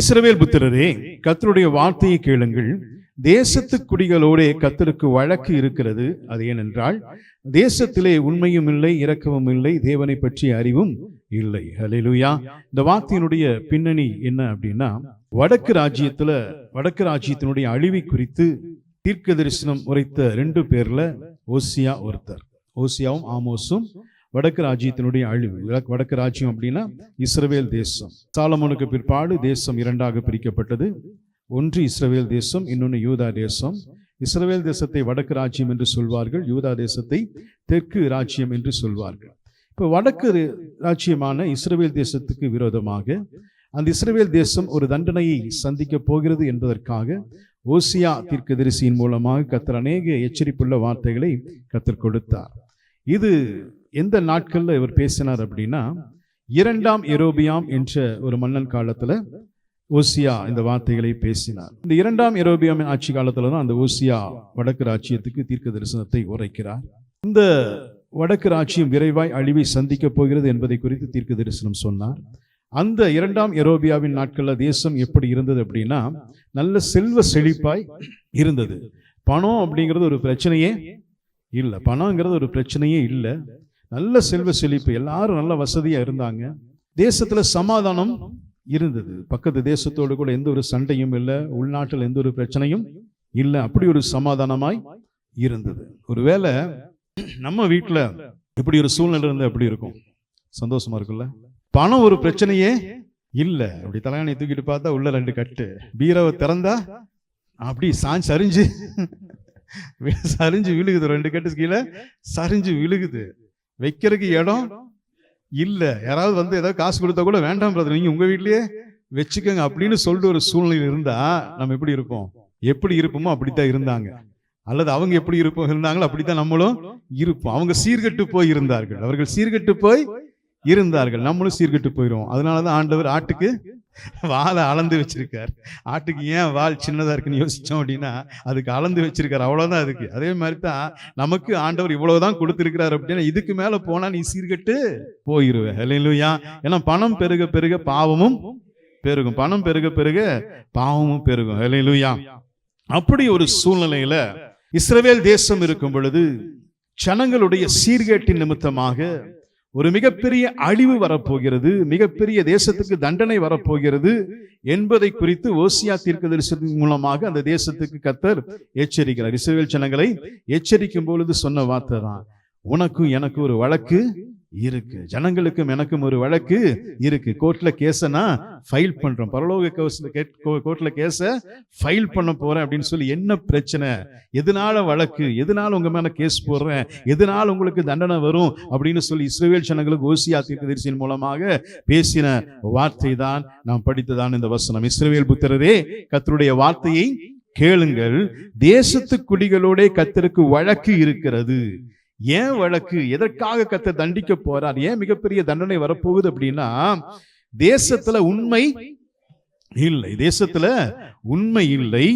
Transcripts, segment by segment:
இஸ்ரவேல் புத்திரரே, கர்த்தருடைய வார்த்தையை கேளுங்கள். தேசத்து குடிகளோடே கர்த்தருக்கு வழக்கு இருக்கிறது. அது ஏனென்றால் தேசத்திலே உண்மையும் இல்லை, இரக்கமும் இல்லை, தேவனை பற்றிய அறிவும் இல்லை. ஹல்லேலூயா. இந்த வார்த்தையினுடைய பின்னணி என்ன அப்படின்னா, வடக்கு ராஜ்யத்தினுடைய அழிவை குறித்து தீர்க்க தரிசனம் உரைத்த 2 பேர்ல ஓசியா ஒருத்தர். ஓசியாவும் ஆமோஸும் வடக்கு ராஜ்யத்தினுடைய அழிவு. வடக்கு ராஜ்யம் அப்படின்னா இஸ்ரவேல் தேசம். சாலமோனுக்கு பிற்பாடு தேசம் 2ஆக பிரிக்கப்பட்டது. ஒன்று இஸ்ரவேல் தேசம், இன்னொன்று யூதா தேசம். இஸ்ரவேல் தேசத்தை வடக்கு ராஜ்யம் என்று சொல்வார்கள், யூதா தேசத்தை தெற்கு ராஜ்யம் என்று சொல்வார்கள். இப்போ வடக்கு ராஜ்யமான இஸ்ரவேல் தேசத்துக்கு விரோதமாக அந்த இஸ்ரவேல் தேசம் ஒரு தண்டனையை சந்திக்க போகிறது என்பதற்காக ஓசியா தீர்க்கதரிசியின் மூலமாக கர்த்தர் அநேக எச்சரிப்புள்ள வார்த்தைகளை கர்த்தர் கொடுத்தார். இது எந்த நாட்கள்ல இவர் பேசினார் அப்படின்னா, 2ஆம் யெரொபெயாம் என்ற ஒரு மன்னன் காலத்துல ஓசியா இந்த வார்த்தைகளை பேசினார். இந்த 2ஆம் யெரொபெயாம் ஆட்சி காலத்துல தான் அந்த ஓசியா வடக்கு ராஜ்யத்துக்கு தீர்க்க தரிசனத்தை உரைக்கிறார். இந்த வடக்கு ராஜ்யம் விரைவாய் அழிவை சந்திக்க போகிறது என்பதை குறித்து தீர்க்க தரிசனம் சொன்னார். அந்த 2ஆம் யெரொபெயாவின் நாட்கள்ல தேசம் எப்படி இருந்தது அப்படின்னா, நல்ல செல்வ செழிப்பாய் இருந்தது. பணம் அப்படிங்கிறது ஒரு பிரச்சனையே இல்லை. பணங்கிறது ஒரு பிரச்சனையே இல்லை. நல்ல செல்வ செழிப்பு, எல்லாரும் நல்ல வசதியா இருந்தாங்க. தேசத்துல சமாதானம் இருந்தது. பக்கத்து தேசத்தோடு கூட எந்த ஒரு சண்டையும் இல்லை, உள்நாட்டில் எந்த ஒரு பிரச்சனையும் இல்லை. அப்படி ஒரு சமாதானமாய் இருந்தது. ஒருவேளை நம்ம வீட்டுல இப்படி ஒரு சூழ்நிலை இருந்தா எப்படி இருக்கும்? சந்தோஷமா இருக்குல்ல? பணம் ஒரு பிரச்சனையே இல்லை. அப்படி தலையாணி தூக்கிட்டு பார்த்தா உள்ள 2 கட்டு, பீரவை திறந்தா அப்படி சரிஞ்சு விழுகுது. 2 கட்டு கீழே சரிஞ்சு விழுகுது. வைக்கிறதுக்கு இடம் இல்ல. யாராவது வந்து ஏதாவது காசு கொடுத்தா கூட வேண்டாம் பிரதர், நீங்க உங்க வீட்லயே வச்சுக்கோங்க அப்படின்னு சொல்லிட்டு ஒரு சூழ்நிலை இருந்தா நம்ம எப்படி இருப்போம்? எப்படி இருப்போமோ அப்படித்தான் இருந்தாங்க. அல்லது அவங்க எப்படி இருந்தாங்களோ அப்படித்தான் நம்மளும் இருப்போம். அவங்க சீர்கெட்டு போய் இருந்தார்கள், அவர்கள் சீர்கெட்டு போய் இருந்தார்கள், நம்மளும் சீர்கெட்டு போயிடுவோம். அதனாலதான் ஆண்டவர் ஆட்டுக்கு வாழை அளந்து வச்சிருக்கார். ஆட்டுக்கு ஏன் வால் சின்னதா இருக்குன்னு யோசிச்சோம் அப்படின்னா, அதுக்கு அளந்து வச்சிருக்காரு, அவ்வளவுதான் அதுக்கு. அதே மாதிரி தான் நமக்கு ஆண்டவர் இவ்வளவுதான் கொடுத்திருக்கிறார் அப்படின்னா, இதுக்கு மேல போனா நீ சீர்கெட்டு போயிருவே. ஹல்லேலூயா. ஏன்னா பணம் பெருக பெருக பாவமும் பெருகும், பணம் பெருக பெருக பாவமும் பெருகும். ஹல்லேலூயா. அப்படி ஒரு சூழ்நிலையில இஸ்ரவேல் தேசம் இருக்கும் பொழுது ஜனங்களுடைய சீர்கேட்டின் நிமித்தமாக ஒரு மிகப்பெரிய அழிவு வரப்போகிறது, மிகப்பெரிய தேசத்துக்கு தண்டனை வரப்போகிறது என்பதை குறித்து ஓசியா தீர்க்கதரிசனத்தின் மூலமாக அந்த தேசத்துக்கு கர்த்தர் எச்சரிக்கிறார். இஸ்ரவேல் ஜனங்களை எச்சரிக்கும் பொழுது சொன்ன வார்த்தை தான், உனக்கும் எனக்கு ஒரு வழக்கு இருக்கு, ஜனங்களுக்கும் எனக்கும் ஒரு வழக்கு இருக்கு. கோர்ட்ல கேஸ ஃபைல் பண்றோம், பரலோக கோர்ட்ல கேஸ ஃபைல் பண்ண போறேன் அப்படின்னு சொல்லி, என்ன பிரச்சனை, எதனால வழக்கு, எதனால உங்க மேல கேஸ் போடுறேன், எதனால உங்களுக்கு தண்டனை வரும் அப்படின்னு சொல்லி இஸ்ரவேல் ஜனங்களுக்கு ஓசியா தீர்க்கதரிசியின் மூலமாக பேசின வார்த்தை தான் நாம் படித்ததான் இந்த வசனம். இஸ்ரவேல் புத்திரரே, கர்த்தருடைய வார்த்தையை கேளுங்கள். தேசத்து குடிகளோட கர்த்தருக்கு வழக்கு இருக்கிறது. ஏன் வழக்கு? எதற்காக கர்த்தர் தண்டிக்க போறார்? ஏன் மிகப்பெரிய தண்டனை வரப்போகுது அப்படின்னா, தேசத்துல உண்மை இல்லை, தேசத்துல உண்மை இல்லை,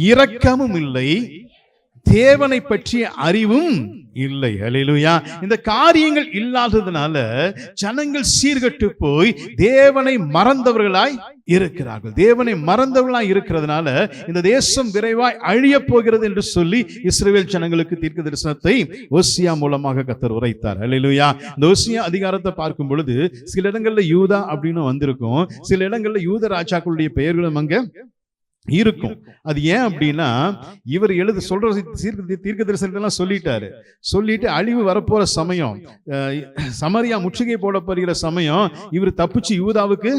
இரக்கமும் இல்லை, தேவனை பற்றிய அறிவும் இல்லை. ஹல்லேலூயா. இந்த காரியங்கள் இல்லாததுனால ஜனங்கள் சீர்கெட்டு போய் தேவனை மறந்தவர்களாய் இருக்கிறார்கள். தேவனை மறந்தவர்களாய் இருக்கிறதுனால இந்த தேசம் விரைவாய் அழிய போகிறது என்று சொல்லி இஸ்ரவேல் ஜனங்களுக்கு தீர்க்க தரிசனத்தை ஓசியா மூலமாக கர்த்தர் உரைத்தார். ஹல்லேலூயா. இந்த ஓசியா அதிகாரத்தை பார்க்கும் பொழுது சில இடங்கள்ல யூதா அப்படின்னு வந்திருக்கும், சில இடங்கள்ல யூத ராஜாக்களுடைய பெயர்களும் அங்க இருக்கும். அது ஏன் அப்படின்னா, இவர் சொல்ற தீர்க்க தரிசனத்தெல்லாம் சொல்லிட்டு அழிவு வரப்போற சமயம், சமரியா முற்றுகை போடப்படுகிற சமயம், இவர் தப்பிச்சு யூதாவுக்கு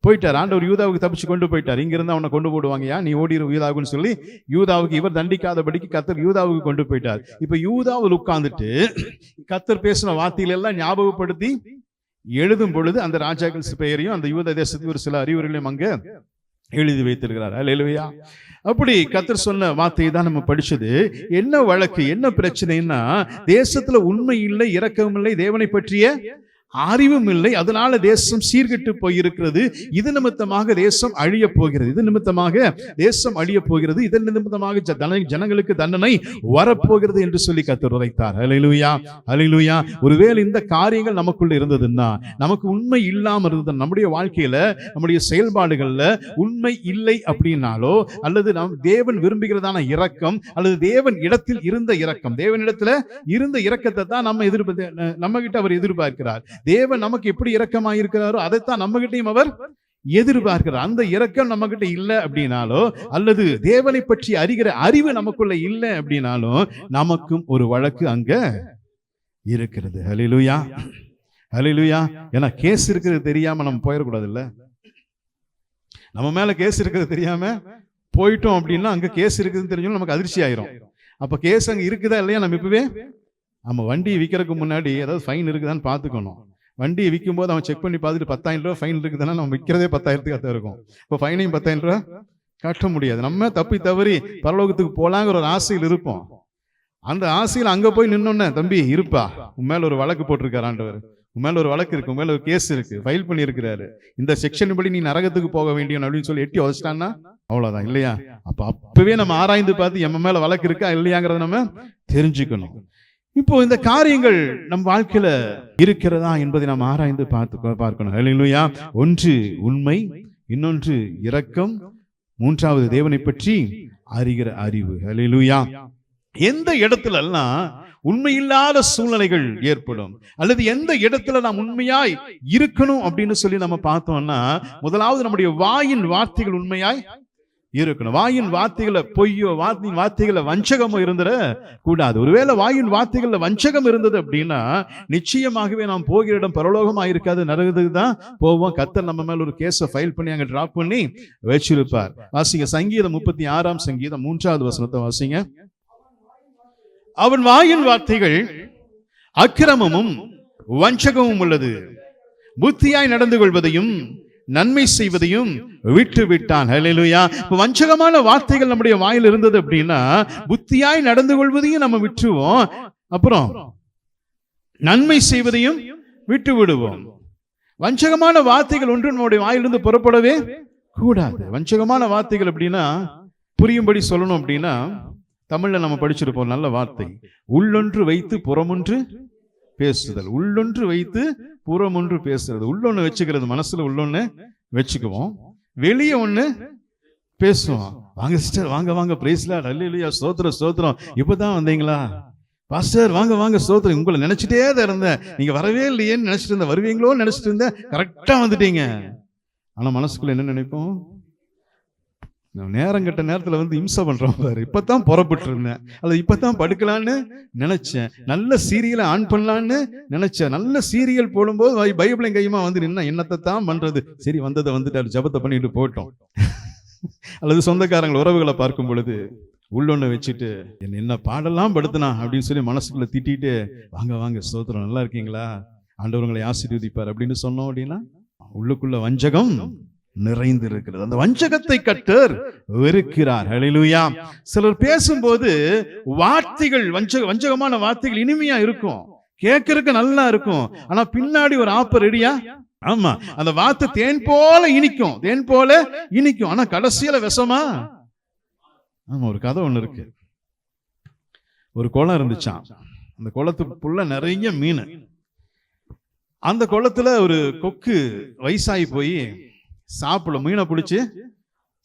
போயிட்டார். ஆண்டவர் யூதாவுக்கு தப்பிச்சு கொண்டு போயிட்டார். இங்க இருந்து அவனை கொண்டு போடுவாங்கயா, நீ ஓடிரு யூதாவுக்குன்னு சொல்லி யூதாவுக்கு இவர் தண்டிக்காதபடிக்கு கர்த்தர் யூதாவுக்கு கொண்டு போயிட்டார். இப்ப யூதாவில் உட்கார்ந்துட்டு கர்த்தர் பேசின வார்த்தைகள் எல்லாம் ஞாபகப்படுத்தி எழுதும் பொழுது அந்த ராஜாக்கள் பெயரையும் அந்த யூத தேசத்துக்கு ஒரு சில அறிவுரைகளையும் அங்க எழுதி வைத்திருக்கிறார். ஹல்லேலூயா. அப்படி கர்த்தர் சொன்ன வார்த்தையை தான் நம்ம படிச்சது. என்ன வழக்கு, என்ன பிரச்சனைன்னா, தேசத்துல உண்மை இல்லை, இரக்கம் இல்லை, தேவனை பற்றிய அறிவும் இல்லை, அதனால தேசம் சீர்கெட்டு போயிருக்கிறது. இது நிமித்தமாக தேசம் அழிய போகிறது, இது நிமித்தமாக தேசம் அழிய போகிறது, இதன் நிமித்தமாக ஜனங்களுக்கு தண்டனை வரப்போகிறது என்று சொல்லி கர்த்தர் உரைத்தார். ஹல்லேலூயா, ஹல்லேலூயா. ஒருவேளை இந்த காரியங்கள் நமக்குள்ள இருந்ததுன்னா, நமக்கு உண்மை இல்லாம இருந்தது, நம்முடைய வாழ்க்கையில நம்முடைய செயல்பாடுகள்ல உண்மை இல்லை அப்படின்னாலோ, அல்லது நாம் தேவன் விரும்புகிறதான இரக்கம், அல்லது தேவன் இடத்தில் இருந்த இரக்கம், தேவனிடத்துல இருந்த இரக்கத்தை தான் நம்ம கிட்ட அவர் எதிர்பார்க்கிறார். தேவன் நமக்கு எப்படி இரக்கமாக இருக்கிறாரோ அதைத்தான் நம்ம கிட்டையும் அவர் எதிர்பார்க்கிறார். அந்த இரக்கம் நம்ம கிட்ட இல்லை அப்படின்னாலோ, அல்லது தேவனை பற்றி அறிகிற அறிவு நமக்குள்ள இல்லை அப்படின்னாலும் நமக்கும் ஒரு வழக்கு அங்க இருக்கிறது. ஹல்லேலூயா, ஹல்லேலூயா. ஏன்னா கேஸ் இருக்கிறது தெரியாம நம்ம போயிடக்கூடாது இல்ல. நம்ம மேல கேஸ் இருக்கிறது தெரியாம போயிட்டோம் அப்படின்னா அங்க கேஸ் இருக்குதுன்னு தெரிஞ்சாலும் நமக்கு அதிர்ச்சி ஆயிரும். அப்ப கேஸ் அங்க இருக்குதா இல்லையா நம்ம இப்பவே நம்ம வண்டியை விற்கிறதுக்கு முன்னாடி ஏதாவது ஃபைன் இருக்குதான்னு பார்த்துக்கணும். வண்டியை விற்கும் போது அவன் செக் பண்ணி பார்த்துட்டு 10,000 ரூபாய் ஃபைன் இருக்குதுன்னா நம்ம விற்கிறதே 10,000 இருக்கும். இப்போ ஃபைனையும் 10,000 ரூபாய் கட்ட முடியாது. நம்ம தப்பி தவறி பரலோகத்துக்கு போலாங்கிற ஒரு ஆசையில் இருப்போம். அந்த ஆசையில் அங்க போய் நின்னோன்னே, தம்பி இருப்பா, உன் மேல ஒரு வழக்கு போட்டிருக்காரு ஆண்டவர், உன் மேல ஒரு வழக்கு இருக்கு, உன் மேல ஒரு கேஸ் இருக்கு, ஃபைல் பண்ணி இருக்கிறாரு, இந்த செக்ஷன் படி நீ நரகத்துக்கு போக வேண்டிய அப்படின்னு சொல்லி எட்டி உதச்சிட்டான்னா அவ்வளவுதான் இல்லையா? அப்பவே நம்ம ஆராய்ந்து பார்த்து எம்ம மேல வழக்கு இருக்கா இல்லையாங்கிறத நம்ம தெரிஞ்சுக்கணும். இப்போ இந்த காரியங்கள் நம் வாழ்க்கையில இருக்கிறதா என்பதை நாம் ஆராய்ந்து பார்க்கணும். ஹல்லேலூயா. ஒன்று உண்மை, இன்னொன்று இரக்கம், மூன்றாவது தேவனை பற்றி அறிகிற அறிவு. ஹல்லேலூயா. எந்த இடத்துல எல்லாம் உண்மையில்லாத சூழ்நிலைகள் ஏற்படும், அல்லது எந்த இடத்துல நாம் உண்மையாய் இருக்கணும் அப்படின்னு சொல்லி நம்ம பார்த்தோம்னா, முதலாவது நம்முடைய வாயின் வார்த்தைகள் உண்மையாய் இருக்கணும். வாயின் வார்த்தைகளை பொய்யோ, வார்த்தைகளை வஞ்சகமோ இருந்துட கூடாது. ஒருவேளை வாயின் வார்த்தைகள்ல வஞ்சகம் இருந்தது அப்படின்னா நிச்சயமாகவே நாம் போகிற இடம் பரலோகமா இருக்காது, நரகத்துக்கு தான் போவோம். கர்த்தர் நம்ம மேல ஒரு கேஸை ஃபைல் பண்ணி அங்க டிராப் பண்ணி வச்சிருப்பார். வாசிங்க சங்கீதம் 36 சங்கீதம் 3வது வசனத்தை வாசிங்க. அவன் வாயின் வார்த்தைகள் அக்கிரமமும் வஞ்சகமும் உள்ளது, புத்தியாய் நடந்து கொள்வதையும் நன்மை செய்வதையும் விட்டு விட்டான். ஹல்லேலூயா. வஞ்சகமான வார்த்தைகள் நம்முடைய வாயில் இருந்தது அப்படின்னா புத்தியாய் நடந்து கொள்வதையும் நம்ம விட்டுருவோம், அப்புறம் நன்மை செய்வதையும் விட்டு விடுவோம். வஞ்சகமான வார்த்தைகள் ஒன்று நம்முடைய வாயிலிருந்து புறப்படவே கூடாது. வஞ்சகமான வார்த்தைகள் அப்படின்னா புரியும்படி சொல்லணும் அப்படின்னா, தமிழ்ல நம்ம படிச்சிருப்போம் நல்ல வார்த்தை, உள்ளொன்று வைத்து புறமொன்று பேசுதல். உள்ளொன்று வைத்து புறமொன்று பேசுறது. உள்ளொன்னு வச்சுக்கிறது, மனசுல உள்ளொன்னு வச்சுக்குவோம், வெளியே ஒண்ணு பேசுவோம். வாங்க சிஸ்டர், வாங்க வாங்க, பிரைஸ் லார்ட், ஹல்லேலூயா, ஸ்தோத்திரம் ஸ்தோத்திரம், இப்பதான் வந்தீங்களா பாஸ்டர், வாங்க வாங்க, ஸ்தோத்திரம், உங்களை நினைச்சிட்டே தான் இருந்தேன், நீங்க வரவே இல்லையேன்னு நினைச்சிட்டு இருந்தேன், வருவீங்களோன்னு நினைச்சிட்டு இருந்தேன், கரெக்டா வந்துட்டீங்க. ஆனா மனசுக்குள்ள என்ன நினைப்போம்? நேரம் கட்ட நேரத்துல வந்து இம்சை பண்றோம் பாரு, இப்பதான் புறப்பட்டு இருந்தேன், அல்லது இப்பதான் படுக்கலான்னு நினைச்சேன், நல்ல சீரியலை ஆன் பண்ணலான்னு நினைச்சேன், நல்ல சீரியல் போடும்போது பைபிளையும் கையுமா வந்து நின்னா என்னத்தை தான் பண்றது, சரி வந்ததை வந்துட்டு ஜபத்தை பண்ணிட்டு போட்டோம். அல்லது சொந்தக்காரங்கள் உறவுகளை பார்க்கும் பொழுது உள்ளொன்னு வச்சுட்டு என்ன பாடலாம் படுத்தினா அப்படின்னு சொல்லி மனசுக்குள்ள திட்டிட்டு, வாங்க வாங்க ஸ்தோத்திரம், நல்லா இருக்கீங்களா, ஆண்டவர் உங்களை ஆசீர்வதிப்பார் அப்படின்னு சொன்னோம் அப்படின்னா உள்ளுக்குள்ள வஞ்சகம் நிறைந்து இருக்கிறது. அந்த வஞ்சகத்தை கர்த்தர் வெறுக்கிறார். ஹல்லேலூயா. சிலர் பேசும்போது வார்த்தைகள் வஞ்சகமான வார்த்தைகள் இனிமையா இருக்கும், கேட்கறதுக்கு நல்லா இருக்கும், ஆனா பின்னாடி ஒரு ஆப்ப ரெடியா. ஆமா, அந்த வார்த்தை தேன் போல இனிக்கும், தேன் போல இனிக்கும், ஆனா கடைசியில விஷமா. ஆமா, ஒரு கதை ஒண்ணு இருக்கு. ஒரு குளம் இருந்துச்சான், அந்த குளத்துக்குள்ள நிறைய மீன். அந்த குளத்துல ஒரு கொக்கு வயசாகி போய் சாப்பிட, மீனை பிடிச்சி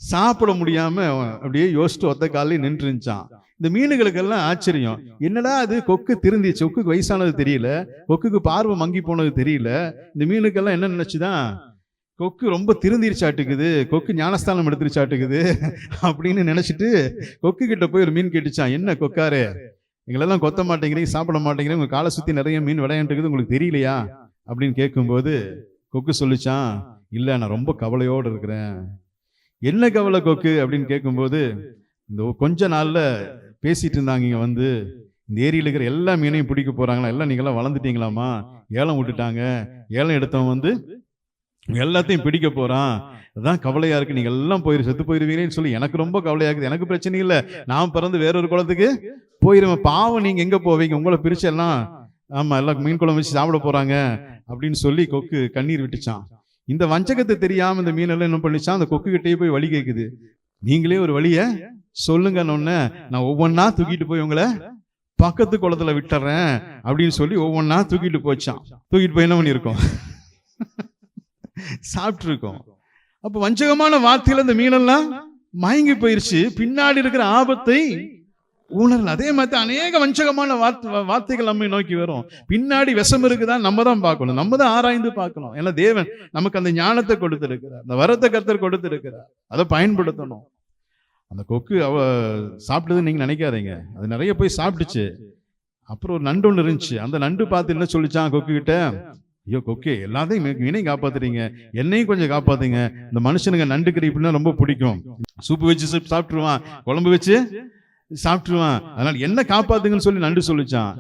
சாப்பிட முடியாம அப்படியே யோசிச்சுட்டு ஒத்த காலையில் நின்று இருந்துச்சான். இந்த மீனுகளுக்கெல்லாம் ஆச்சரியம், என்னடா அது கொக்கு திருந்திச்சு, கொக்குக்கு வயசானது தெரியல, கொக்குக்கு பார்வை மங்கி போனது தெரியல, இந்த மீனுக்கெல்லாம் என்ன நினைச்சுதான், கொக்கு ரொம்ப திருந்திருச்சாட்டுக்குது, கொக்கு ஞானஸ்தானம் எடுத்துருச்சாட்டுக்குது அப்படின்னு நினைச்சிட்டு கொக்கு கிட்ட போய் ஒரு மீன் கேட்டுச்சான், என்ன கொக்காரே, எங்களெல்லாம் கொத்த மாட்டேங்கிறீங்க, சாப்பிட மாட்டேங்கிறீங்க, உங்க காலை சுத்தி நிறைய மீன் விளையாண்டுக்குது, உங்களுக்கு தெரியலையா அப்படின்னு கேட்கும்போது கொக்கு சொல்லிச்சான், இல்ல நான் ரொம்ப கவலையோடு இருக்கிறேன். என்ன கவலை கொக்கு அப்படின்னு கேட்கும்போது, இந்த கொஞ்ச நாள்ல பேசிட்டு இருந்தாங்க, இங்க வந்து இந்த ஏரியில் இருக்கிற எல்லா மீனையும் பிடிக்க போறாங்களா, எல்லாம் நீங்களாம் வளர்ந்துட்டீங்களாமா, ஏலம் விட்டுட்டாங்க, ஏலம் எடுத்தவன் வந்து எல்லாத்தையும் பிடிக்க போறான், அதான் கவலையா இருக்கு, நீங்க எல்லாம் செத்து போயிருவீங்கன்னு சொல்லி எனக்கு ரொம்ப கவலையா இருக்குது. எனக்கு பிரச்சனை இல்லை, நான் பிறந்து வேறொரு குளத்துக்கு போயிருவேன், பாவம் நீங்க எங்க போவீங்க, உங்களை பிரிச்சு எல்லாம் ஆமா எல்லாம் மீன் குழம்பு வச்சு சாப்பிட போறாங்க அப்படின்னு சொல்லி கொக்கு கண்ணீர் விட்டுச்சான். இந்த வஞ்சகத்தை தெரியாம இந்த மீனெல்லாம் என்ன பண்ணிச்சான், அந்த கொக்கு கிட்டே போய் வழி கேட்குது. நீங்களே ஒரு வழிய சொல்லுங்கன்னு நான் ஒவ்வொன்னா தூக்கிட்டு போய் உங்களை பக்கத்து குளத்துல விட்டுறேன் அப்படின்னு சொல்லி ஒவ்வொன்னா தூக்கிட்டு போச்சான். தூக்கிட்டு போய் என்ன பண்ணிருக்கோம், சாப்பிட்டு இருக்கோம். அப்ப வஞ்சகமான வார்த்தையில இந்த மீனெல்லாம் மயங்கி போயிருச்சு, பின்னாடி இருக்கிற ஆபத்தை உணரல. அதே மாதிரி அநேக வஞ்சகமான வார்த்தைகள் நம்மை நோக்கி வரும். பின்னாடி விஷம் இருக்குதான் நம்ம தான் பார்க்கணும், நம்ம தான் ஆராய்ந்து பார்க்கணும். ஏன்னா தேவன் நமக்கு அந்த ஞானத்தை கொடுத்திருக்கிறார், அந்த வரத்தை கர்த்தர் கொடுத்திருக்கிறார், அதை பயன்படுத்தணும். அந்த கொக்கு சாப்பிட்டது நீங்க நினைக்காதீங்க, அது நிறைய போய் சாப்பிட்டுச்சு. அப்புறம் ஒரு நண்டு ஒன்று இருந்துச்சு, அந்த நண்டு பார்த்து என்ன சொல்லிச்சான் கொக்கு கிட்ட, ஐயோ கொக்கே எல்லாத்தையும் மீனையும் காப்பாத்துறீங்க, என்னையும் கொஞ்சம் காப்பாத்துங்க. இந்த மனுஷனுங்க நண்டு கறி இப்படின்னா ரொம்ப பிடிக்கும், சூப்பு வச்சு சாப்பிட்டுருவான், குழம்பு வச்சு சாப்பிட்டுருவான், அதனால என்ன காப்பாத்துங்கன்னு சொல்லி நண்டு சொல்லிச்சான்.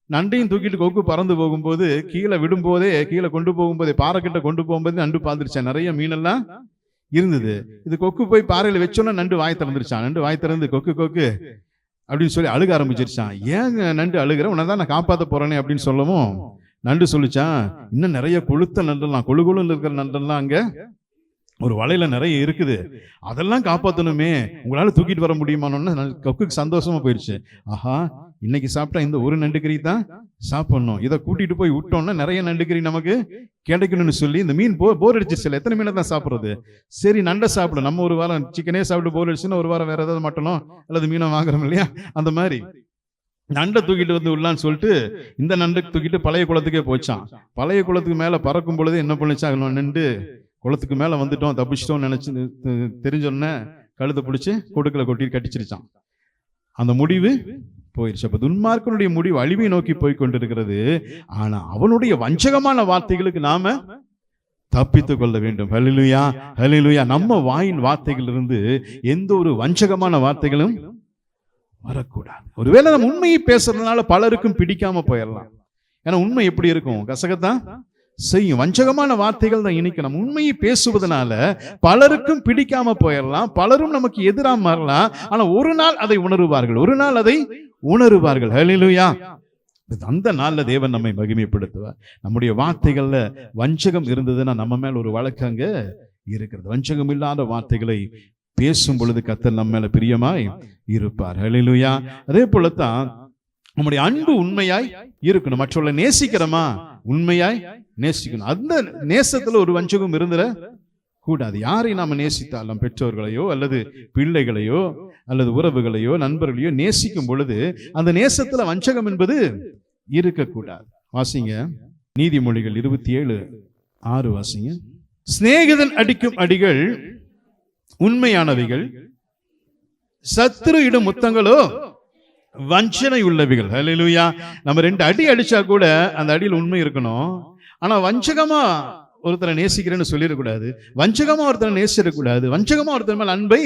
நண்டையும் தூக்கிட்டு கொக்கு பறந்து போகும்போது கீழே விடும்போதே, கீழே கொண்டு போகும்போதே, பாறைக்கிட்ட கொண்டு போகும்போது நண்டு பார்த்துருச்சான், நிறைய மீனெல்லாம் இருந்தது. இது கொக்கு போய் பாறையில வச்சோன்னா நண்டு வாய் திறந்துருச்சான். நண்டு வாய் திறந்து கொக்கு கொக்கு அப்படின்னு சொல்லி அழுக ஆரம்பிச்சிருச்சான். ஏன் நண்டு அழுகிற, உன்னதான் நான் காப்பாற்ற போறேனே அப்படின்னு சொல்லவும் நண்டு சொல்லிச்சான், இன்னும் நிறைய கொளுத்த நண்டெல்லாம், கொழுன்னு இருக்கிற நண்டெல்லாம் அங்க ஒரு வலையில நிறைய இருக்குது, அதெல்லாம் காப்பாற்றணுமே, உங்களால தூக்கிட்டு வர முடியுமான்னு கொக்குக்கு சந்தோஷமா போயிடுச்சு. ஆஹா, இன்னைக்கு சாப்பிட்டா இந்த ஒரு நண்டுக்கறி தான் சாப்பிடணும், இதை கூட்டிட்டு போய் விட்டோம்னா நிறைய நண்டுக்கறி நமக்கு கிடைக்கணும்னு சொல்லி இந்த மீன் போர் அடிச்சிருச்சு. எத்தனை மீனை தான் சாப்பிட்றது, சரி நண்டை சாப்பிடும். நம்ம ஒரு வாரம் சிக்கனே சாப்பிட்டு போர் அடிச்சுன்னா ஒரு வாரம் வேற ஏதாவது மட்டனோ அல்லது மீனோ வாங்குறோம் இல்லையா, அந்த மாதிரி நண்டை தூக்கிட்டு வந்து உள்ளான்னு சொல்லிட்டு இந்த நண்டை தூக்கிட்டு பழைய குளத்துக்கே போச்சான். பழைய குளத்துக்கு மேல பறக்கும் பொழுது என்ன பண்ணிச்சான், நின்று குளத்துக்கு மேல வந்துட்டோம், தப்பிச்சிட்டோம் நினைச்சு தெரிஞ்சோன்னே கழுத்தை பிடிச்சி கொடுக்கல கொட்டி கட்டிச்சிருச்சான். அந்த முடிவு போயிருச்சு. அப்ப துன்மார்க்கனுடைய முடிவு அழிவை நோக்கி போய் கொண்டிருக்கிறது. ஆனா அவனுடைய வஞ்சகமான வார்த்தைகளுக்கு நாம தப்பித்துக் கொள்ள வேண்டும். ஹல்லேலூயா, ஹல்லேலூயா. நம்ம வாயின் வார்த்தைகளிலிருந்து எந்த ஒரு வஞ்சகமான வார்த்தைகளும் வரக்கூடாது. ஒருவேளை நம்ம உண்மையை பேசுறதுனால பலருக்கும் பிடிக்காம போயிடலாம். ஏன்னா உண்மை எப்படி இருக்கும், கசகத்தான் செய்யும். வஞ்சகமான வார்த்தைகள் தான் இனிக்கும். நம்ம உண்மையை பேசுவதனால பலருக்கும் பிடிக்காம போயிடலாம், பலரும் நமக்கு எதிராக மாறலாம். ஆனா ஒரு நாள் அதை உணருவார்கள், ஒரு நாள் அதை உணருவார்கள். ஹல்லேலூயா. அந்த நாள்ல தேவன் நம்மை மகிமைப்படுத்துவார். நம்முடைய வார்த்தைகள்ல வஞ்சகம் இருந்ததுன்னா நம்ம மேல ஒரு வழக்கு அங்க இருக்கிறது. வஞ்சகம் இல்லாத வார்த்தைகளை பேசும் பொழுது கர்த்தர் நம்ம மேல பிரியமாய் இருப்பார். ஹல்லேலூயா. அதே போலத்தான் நம்முடைய அன்பு உண்மையாய் இருக்கணும். மற்றவர்களை நேசிக்கிறோமா, உண்மையாய் நேசிக்கணும். அந்த நேசத்துல ஒரு வஞ்சகம் இருந்துட கூடாது. யாரை நாம நேசித்தாலும், பெற்றோர்களையோ அல்லது பிள்ளைகளையோ அல்லது உறவுகளையோ நண்பர்களையோ நேசிக்கும் பொழுது அந்த நேசத்துல வஞ்சகம் என்பது இருக்கக்கூடாது. வாசிங்க நீதிமொழிகள் 27:6 வாசிங்க. சிநேகிதன் அடிக்கும் அடிகள் உண்மையானவைகள், சத்துரு இடும் முத்தங்களோ வஞ்சனை உள்ளவைகள். ஹல்லேலூயா. நம்ம 2 அடி அடிச்சா கூட அந்த அடியில் உண்மை இருக்கணும். ஆனா வஞ்சகமா ஒருத்தரை நேசிக்கிறேன்னு சொல்லிடக்கூடாது, வஞ்சகமா ஒருத்தரை நேசிடக்கூடாது, வஞ்சகமா ஒருத்தர் மேல் அன்பை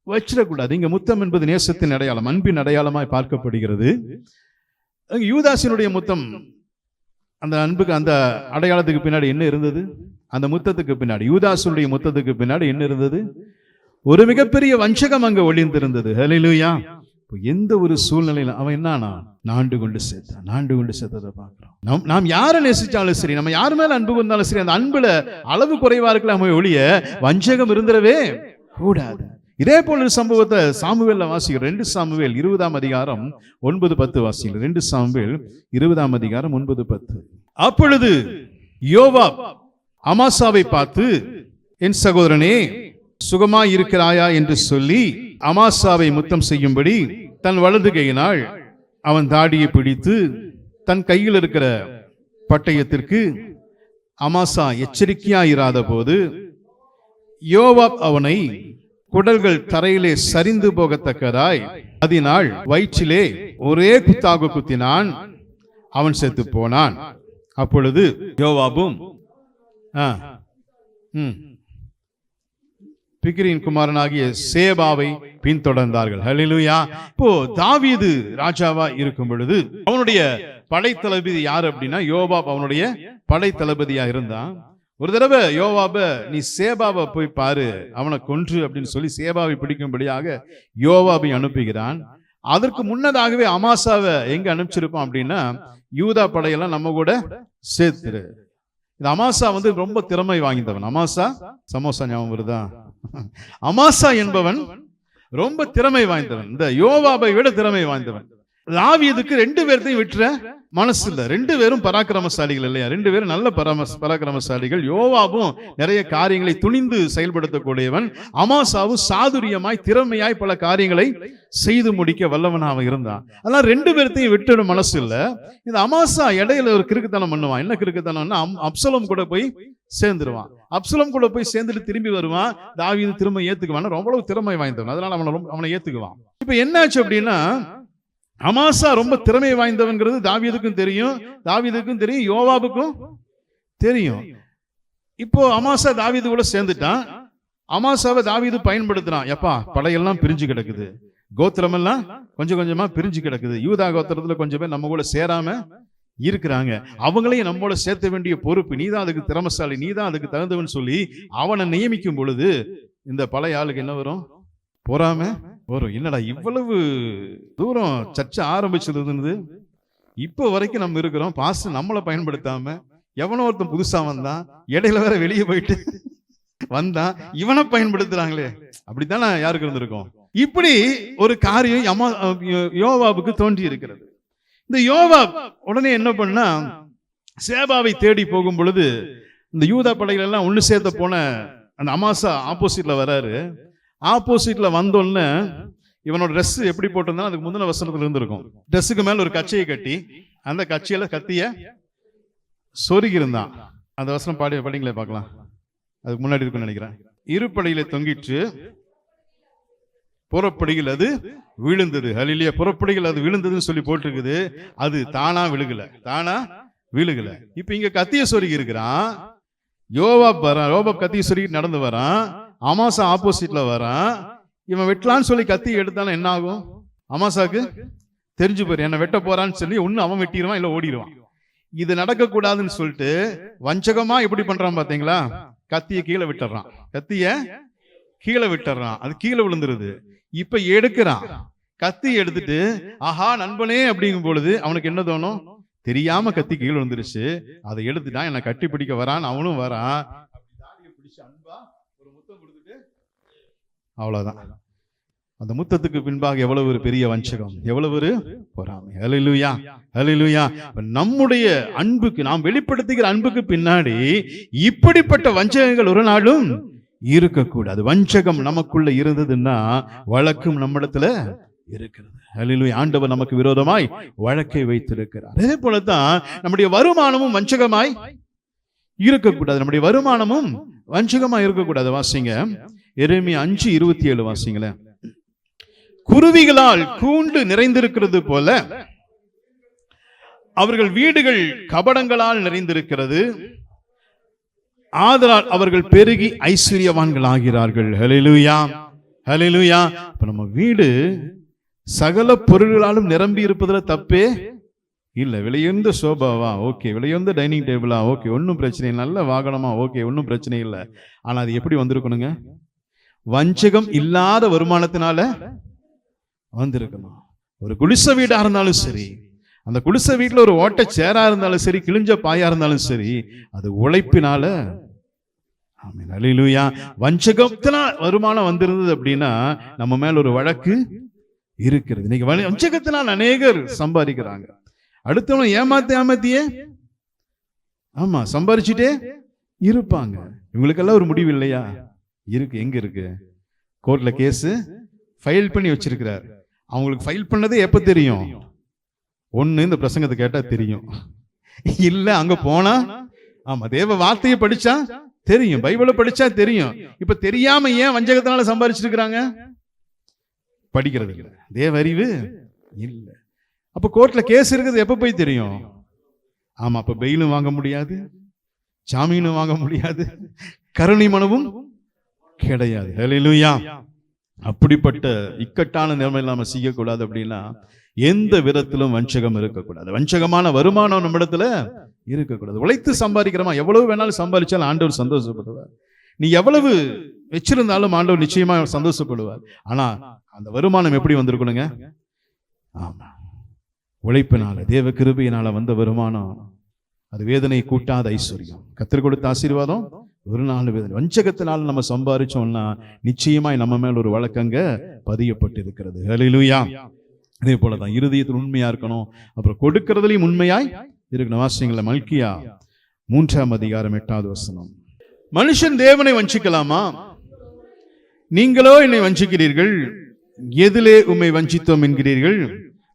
வச்சிடக்கூடாது. இங்க முத்தம் என்பது நேசத்தின் அடையாளம், அன்பின் அடையாளமாய் பார்க்கப்படுகிறது. யூதாசினுடைய முத்தம், அந்த அன்புக்கு அந்த அடையாளத்துக்கு பின்னாடி என்ன இருந்தது, அந்த முத்தத்துக்கு பின்னாடி, யூதாசுடைய முத்தத்துக்கு பின்னாடி என்ன இருந்தது, ஒரு மிகப்பெரிய வஞ்சகம் அங்க ஒளிந்திருந்தது. ஹல்லேலூயா. எந்த ஒரு சூழ்நிலையில அவன் என்னன்னா நாண்டு கொண்டு சேர்த்ததை பார்க்கிறோம். நாம் யாரை நேசிச்சாலும் சரி, நம்ம யார் மேல அன்பு வந்தாலும் சரி, அந்த அன்புல அளவு குறைவா இருக்கலாமே ஒழிய வஞ்சகம் இருந்துடவே கூடாது. இதே போல சம்பவத்தை சாமுவேல்ல வாசிக்கிறோம். 2 சாமுவேல் 20:9-10 வாசிக்கிறோம். 2 சாமுவேல் 20:9-10. அப்பொழுது யோவாப் அமாசாவை பார்த்து, என் சகோதரனே சுகமாய் இருக்கிறாயா என்று சொல்லி அமாசாவை முத்தம் செய்யும்படி தன் வலது கையினால் அவன் தாடியை பிடித்து தன் கையில் இருக்கிற பட்டயத்திற்கு அமாசா எச்சரிக்கையாயிராத போது யோவாப் அவனை குடல்கள் தரையிலே சரிந்து போகத்தக்கதாய் அதனால் வயிற்றிலே ஒரே குத்தாக குத்தினான், அவன் செத்து போனான். அப்பொழுது யோவாபும் பிக்ரியின் குமாரனாகிய சேபாவை பின்தொடர்ந்தார்கள். ஹல்லேலூயா. இப்போ தாவீது ராஜாவா இருக்கும் பொழுது அவனுடைய படைத்தளபதி யாரு அப்படின்னா யோவாப் அவனுடைய படைத்தளபதியா இருந்தான். ஒரு தடவை யோவாப, நீ சேபாவை போய் பாரு, அவனை கொன்று அப்படின்னு சொல்லி சேபாவை பிடிக்கும்படியாக யோவாபை அனுப்புகிறான். அதற்கு முன்னதாகவே அமாசாவை எங்க அனுப்பிச்சிருப்பான் அப்படின்னா, யூதா படையெல்லாம் நம்ம கூட சேர்த்துரு. இந்த அமாசா வந்து ரொம்ப திறமை வாய்ந்தவன். அமாசா, சமோசா ஞாபகம் வருதா? அமாசா என்பவன் ரொம்ப திறமை வாய்ந்தவன், இந்த யோவாபை விட திறமை வாய்ந்தவன். தாவீதுக்கு 2 பேர்த்தையும் விட்டுற மனசு இல்ல. 2 பேரும் பராக்கிரமசாலிகள் இல்லையா? 2 பேரும் நல்ல பராக்கிரமசாலிகள். யோவாபும் நிறைய காரியங்களை துணிந்து செயல்படுத்தக்கூடியவன். அமாசாவும் சாதுரியமாய் திறமையாய் பல காரியங்களை செய்து முடிக்க வல்லவனாக இருந்தான். அதெல்லாம் 2 பேர்த்தையும் விட்டுற மனசு இல்ல. இந்த அமாசா இடையில ஒரு கிறுக்குத்தனம் பண்ணுவான். என்ன கிறுக்குத்தனம்னா, அப்சலோம் கூட போய் சேர்ந்துருவான். அப்சலோம் கூட போய் சேர்ந்துட்டு திரும்பி வருவான். தாவீது திரும்ப ஏத்துக்குவான். ரொம்ப திறமை வாய்ந்தவன், அதனால அவனை ஏத்துக்குவான். இப்ப என்னாச்சு அப்படின்னா, அமாசா ரொம்ப திறமை வாய்ந்தவன்கிறது தாவீதுக்கும் தெரியும், யோவாபுக்கும் தெரியும். இப்போ அமாசா தாவீது கூட சேர்ந்துட்டான். அமாசாவை தாவீது பயன்படுத்துறான். எப்பா, படையெல்லாம் பிரிஞ்சு கிடக்குது, கோத்திரம் எல்லாம் கொஞ்சம் கொஞ்சமா பிரிஞ்சு கிடக்குது, யூதா கோத்திரத்துல கொஞ்சம் பேர் நம்ம கூட சேராம இருக்கிறாங்க, அவங்களையும் நம்மளோட சேர்த்த வேண்டிய பொறுப்பு நீதான், அதுக்கு திறமசாலி நீதான், அதுக்கு தகுந்தவன் சொல்லி அவனை நியமிக்கும் பொழுது இந்த பழைய ஆளுக்கு என்ன வரும்? பொறாம வரும். என்னடா இவ்வளவு தூரம் சர்ச்சை ஆரம்பிச்சிருந்தது, இப்போ வரைக்கும் நம்ம இருக்கிறோம், பாஸ்டர் நம்மளை பயன்படுத்தாம எவனோ ஒருத்தன் புதுசா வந்தான், இடையில வேற வெளியே போயிட்டு வந்தான், இவனை பயன்படுத்துறாங்களே, அப்படித்தானே யாருக்கு இருந்திருக்கும்? இப்படி ஒரு காரியம் யோவாபுக்கு தோன்றி இருக்கிறது. இந்த யோவாப் உடனே என்ன பண்ணா, சேபாவை தேடி போகும் பொழுது இந்த யூதா படைகள் எல்லாம் ஒண்ணு சேர்த்த போன அந்த அமாசா ஆப்போசிட்ல வராரு. ஆப்போசிட்ல வந்தோன்னு இவனோட ட்ரெஸ் எப்படி போட்டிருந்தா அதுக்கு முந்தின வசனத்துல இருந்திருக்கும். ட்ரெஸ்ஸுக்கு மேல ஒரு கச்சையை கட்டி அந்த கச்சையில கத்திய சொருகி இருந்தான். அந்த வசனம் படிங்களே பார்க்கலாம். அதுக்கு முன்னாடி இருக்குன்னு நினைக்கிறேன். இருப்படியில தொங்கிட்டு புறப்படியில் அது விழுந்தது. ஹல்லேலூயா. புறப்படியில் அது விழுந்ததுன்னு சொல்லி போட்டிருக்குது. அது தானா விழுகல. இப்ப இங்க கத்திய சொருகி இருக்கிறான். யோவாப் கத்திய சொருகி நடந்து வரான். அமாசா ஆப்போசிட்ல வரான். இவன் வெட்டலான்னு சொல்லி கத்தி எடுத்தாலும் என்ன ஆகும்? அமாசாக்கு தெரிஞ்சு போயிரு, என்ன வெட்ட போறான்னு சொல்லி ஒண்ணு அவன் வெட்டிடுவான், இல்ல ஓடிடுவான். இது நடக்க கூடாதுன்னு சொல்லிட்டு வஞ்சகமா எப்படி பண்றான் பாத்தீங்களா? கத்திய கீழே விட்டுறான். அது கீழே விழுந்துருது. இப்ப எடுக்கிறான், கத்தி எடுத்துட்டு ஆஹா நண்பனே அப்படிங்கும் பொழுது அவனுக்கு என்ன தோணும்? தெரியாம கத்தி கீழே விழுந்துருச்சு, அதை எடுத்துட்டான், என்னை கட்டி பிடிக்க வரான், அவனும் வரான். அவ்வளவுதான். அந்த முத்தத்துக்கு பின்பாக எவ்வளவு ஒரு பெரிய வஞ்சகம், எவ்வளவு ஒரு பொறாமை. ஹல்லேலூயா, ஹல்லேலூயா. நம்முடைய அன்புக்கு, நாம் வெளிப்படுத்துகிற அன்புக்கு பின்னாடி இப்படிப்பட்ட வஞ்சகங்கள் ஒரு நாளும் இருக்கக்கூடாது. வஞ்சகம் நமக்குள்ள இருந்ததுன்னா வழக்கும் நம்மிடத்துல இருக்கிறது. ஹல்லேலூயா. ஆண்டவர் நமக்கு விரோதமாய் வழக்கை வைத்திருக்கிறார். அதே போலதான் நம்முடைய வருமானமும் வஞ்சகமாய் இருக்கக்கூடாது. நம்முடைய வருமானமும் வஞ்சகமாய் இருக்கக்கூடாது. வாசிங்க எரேமியா 5:27 வாசிங்களேன். குருவிகளால் கூண்டு நிறைந்திருக்கிறது போல அவர்கள் வீடுகள் கபடங்களால் நிறைந்திருக்கிறது, ஆதலால் அவர்கள் பெருகி ஐஸ்வர்யவான்கள் ஆகிறார்கள். ஹல்லேலூயா, ஹல்லேலூயா. இப்ப நம்ம வீடு சகல பொருள்களாலும் நிரம்பி இருப்பதுல தப்பே இல்ல. விலையுந்த சோபாவா, ஓகே. விலையுந்த டைனிங் டேபிளா, ஓகே, ஒன்னும் பிரச்சனை இல்லை. நல்ல வாகனமா, ஓகே, ஒன்னும் பிரச்சனை இல்லை. ஆனா அது எப்படி வந்திருக்கணுங்க? வஞ்சகம் இல்லாத வருமானத்தினால வந்திருக்கணும். ஒரு குடிசை வீடா இருந்தாலும் சரி, அந்த குடிசை வீட்டுல ஒரு ஓட்ட சேரா இருந்தாலும் சரி, கிழிஞ்ச பாயா இருந்தாலும் சரி, அது உழைப்பினால. ஆமென், ஹல்லேலூயா. வஞ்சகத்தினால வருமானம் வந்திருந்தது அப்படின்னா நம்ம மேல ஒரு வழக்கு இருக்கிறது. இன்னைக்கு வஞ்சகத்தினால் அநேகர் சம்பாதிக்கிறாங்க. அடுத்தவங்க ஏமாத்தியே ஆமா சம்பாரிச்சுட்டே இருப்பாங்க. இவங்களுக்கெல்லாம் ஒரு முடிவு இல்லையா? இருக்கு. எங்க இருக்கு? கோர்ட்ல கேஸ் ஃபைல் பண்ணி வச்சிருக்கிறார். அவங்களுக்கு ஃபைல் பண்ணதே எப்ப தெரியும்? ஒண்ணு இந்த பிரசங்கத்தை கேட்டா தெரியும், இல்ல அங்க போனா ஆமா தேவ வார்த்தையை படிச்சா தெரியும், பைபிளை படிச்சா தெரியும். இப்ப தெரியாம ஏன் வஞ்சகத்தினால சம்பாரிச்சிருக்கிறாங்க? படிக்கிறது இல்ல, தேவ அறிவு இல்ல. அப்ப கோர்ட்ல கேஸ் இருக்குது எப்ப போய் தெரியும்? ஆமா, அப்ப பெயிலும் வாங்க முடியாது, ஜாமீனும் வாங்க முடியாது, கருணை மனுவும் கிடையாது. ஹல்லேலூயா. அப்படிப்பட்ட இக்கட்டான நிலைமையில் நாம செய்யக்கூடாது. அப்படின்னா எந்த விதத்திலும் வஞ்சகம் இருக்கக்கூடாது. வஞ்சகமான வருமானம் நம்மிடத்துல இருக்கக்கூடாது. உழைத்து சம்பாதிக்கிறோமா, எவ்வளவு வேணாலும் சம்பாதிச்சாலும் ஆண்டவர் சந்தோஷப்படுவார். நீ எவ்வளவு வச்சிருந்தாலும் ஆண்டவர் நிச்சயமா சந்தோஷப்படுவார். ஆனா அந்த வருமானம் எப்படி வந்திருக்கணுங்க? ஆமா, உழைப்பினால தேவ கிருபையினால வந்த வருமானம் அது வேதனை கூட்டாத ஐஸ்வர்யம். கர்த்தர் கொடுத்த ஆசீர்வாதம் ஒரு நாள் வேதனை. வஞ்சகத்தினால நம்ம சம்பாதிச்சோம்னா நிச்சயமாய் நம்ம மேல ஒரு வழக்கங்க பதியப்பட்டு இருக்கிறது. ஹல்லேலூயா. அதே போலதான் இருதயத்தில் உண்மையா இருக்கணும், அப்புறம் கொடுக்கிறதுலயும் உண்மையாய் இருக்கணும். வாசிங்கள மல்கியா 3ஆம் அதிகாரம் 8வது வசனம். மனுஷன் தேவனை வஞ்சிக்கலாமா? நீங்களோ என்னை வஞ்சிக்கிறீர்கள். எதிலே உம்மை வஞ்சித்தோம் என்கிறீர்கள்?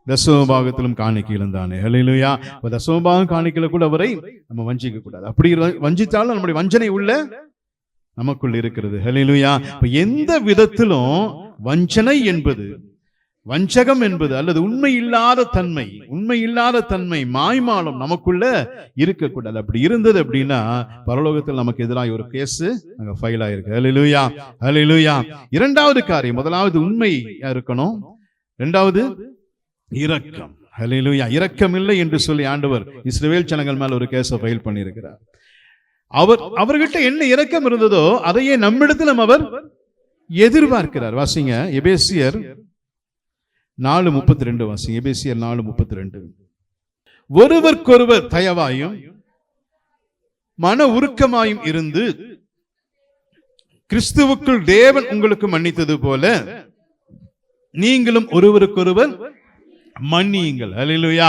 தசமபாகத்திலும் காணிக்கையிலும் தானே. ஹல்லேலூயா. தசமபாகம் காணிக்கையில கூட அவரை நம்ம வஞ்சிக்க கூடாது. அப்படி வஞ்சித்தாலும் நம்முடைய வஞ்சனை உள்ள நமக்குள் இருக்கிறது. ஹல்லேலூயா. எந்த விதத்திலும் வஞ்சனை என்பது, வஞ்சகம் என்பது அல்லது உண்மை இல்லாத தன்மை மாய்மாலம் நமக்குள்ள இருக்கக்கூடாது. அப்படி இருந்தது அப்படின்னா பரலோகத்தில் நமக்கு எதிராக ஒரு கேஸ் அங்க ஃபைல் ஆயிருக்கு. ஹல்லேலூயா, ஹல்லேலூயா. இரண்டாவது காரியம், முதலாவது உண்மையா இருக்கணும், இரண்டாவது இரக்கம். ஹல்லேலூயா. இரக்கம் இல்லை என்று சொல்லி ஆண்டவர் இஸ்ரவேல் ஜனங்கள் மேல ஒரு கேஸை ஃபைல் பண்ணியிருக்கிறார். அவர்கிட்ட என்ன இரக்கம் இருந்ததோ அதையே நம்மிடத்தில் அவர் எதிர்பார்க்கிறார். வாசிங்க எபேசியர் 4:32 வாசிங்க. எபேசியர் 4:32. ஒருவருக்கொருவர் தயவாயும் மன உருக்கமாயும் இருந்து கிறிஸ்துவுக்குள் தேவன் உங்களுக்கு மன்னித்தது போல நீங்களும் ஒருவருக்கொருவர் மன்னியுங்கள். ஹல்லேலூயா.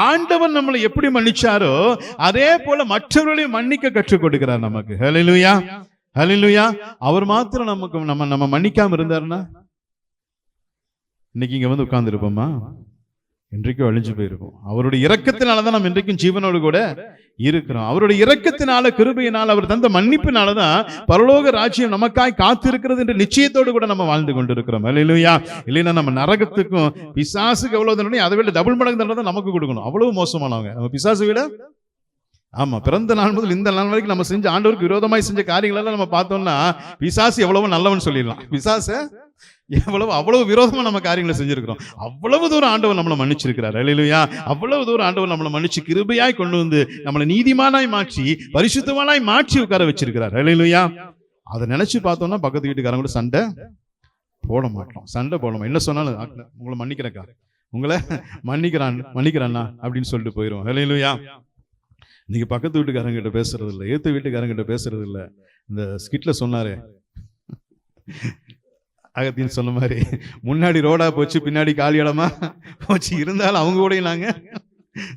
ஆண்டவர் நம்மளை எப்படி மன்னிச்சாரோ அதே போல மற்றவர்களையும் மன்னிக்க கற்றுக் கொடுக்கிறார் நமக்கு. ஹல்லேலூயா, ஹல்லேலூயா. அவர் மாத்திரம் நமக்கு நம்ம மன்னிக்காம இருந்தாருன்னா இன்னைக்கு இங்க வந்து உட்கார்ந்து இருப்போமா? இன்றைக்கும் அழிஞ்சு போயிருக்கும். அவருடைய இரக்கத்தினாலதான் நம்ம இன்றைக்கும் ஜீவனோடு கூட இருக்கிறோம். அவருடைய இரக்கத்தினால, கிருபையினால், அவர் தந்த மன்னிப்பினாலதான் பரலோக ராஜ்யம் நமக்காய் காத்திருக்கிறது என்ற நிச்சயத்தோடு கூட நம்ம வாழ்ந்து கொண்டிருக்கிறோம். ஹல்லேலூயா. இல்லைன்னா நம்ம நரகத்துக்கும் பிசாசுக்கு எவ்வளவு தண்டனை, அதை விட டபுள் மடங்கு தண்டனை தான் நமக்கு கொடுக்கணும். அவ்வளவு மோசமானவங்க நம்ம பிசாசு விட. ஆமா, பிறந்த நாள் முதல் இந்த நாள் வரைக்கும் நம்ம செஞ்ச ஆண்டவருக்கு விரோதமாய் செஞ்ச காரியங்கள் எல்லாம் நம்ம பார்த்தோம்னா பிசாசு எவ்வளவு நல்லவன் சொல்லிடலாம். பிசாச அவ்வளவு விரோதமா நம்ம காரியங்களை செஞ்சிருக்கிறோம். அவ்வளவு தூரம் ஆண்டவர் நம்மளை மன்னிச்சிருக்கிறார். ஹல்லேலூயா. அவ்வளவு தூரம் ஆண்டவர் நம்மளை மன்னிச்சு கிருபையாய் கொண்டு வந்து நம்மளை நீதிமானாய் மாற்றி பரிசுத்தமானாய் மாற்றி உட்கார வச்சிருக்கிறார். ஹல்லேலூயா. அதை நினைச்சு பார்த்தோம்னா பக்கத்து வீட்டுக்காரங்க கூட சண்டை போட மாட்டோம். என்ன சொன்னாலும் உங்களை மன்னிக்கிறக்கா, உங்களை மன்னிக்கிறான்னா அப்படின்னு சொல்லிட்டு போயிடும். ஹல்லேலூயா. இன்னைக்கு பக்கத்து வீட்டுக்காரங்க கிட்ட பேசுறது இல்லை, ஏத்து வீட்டுக்காரங்க கிட்ட பேசுறது இல்லை. இந்த ஸ்கிட்ல சொன்னாரு அகத்தின்னு சொன்ன மாதிரி, முன்னாடி ரோடா போச்சு பின்னாடி காலி இடமா போச்சு, இருந்தாலும் அவங்க கூட நாங்க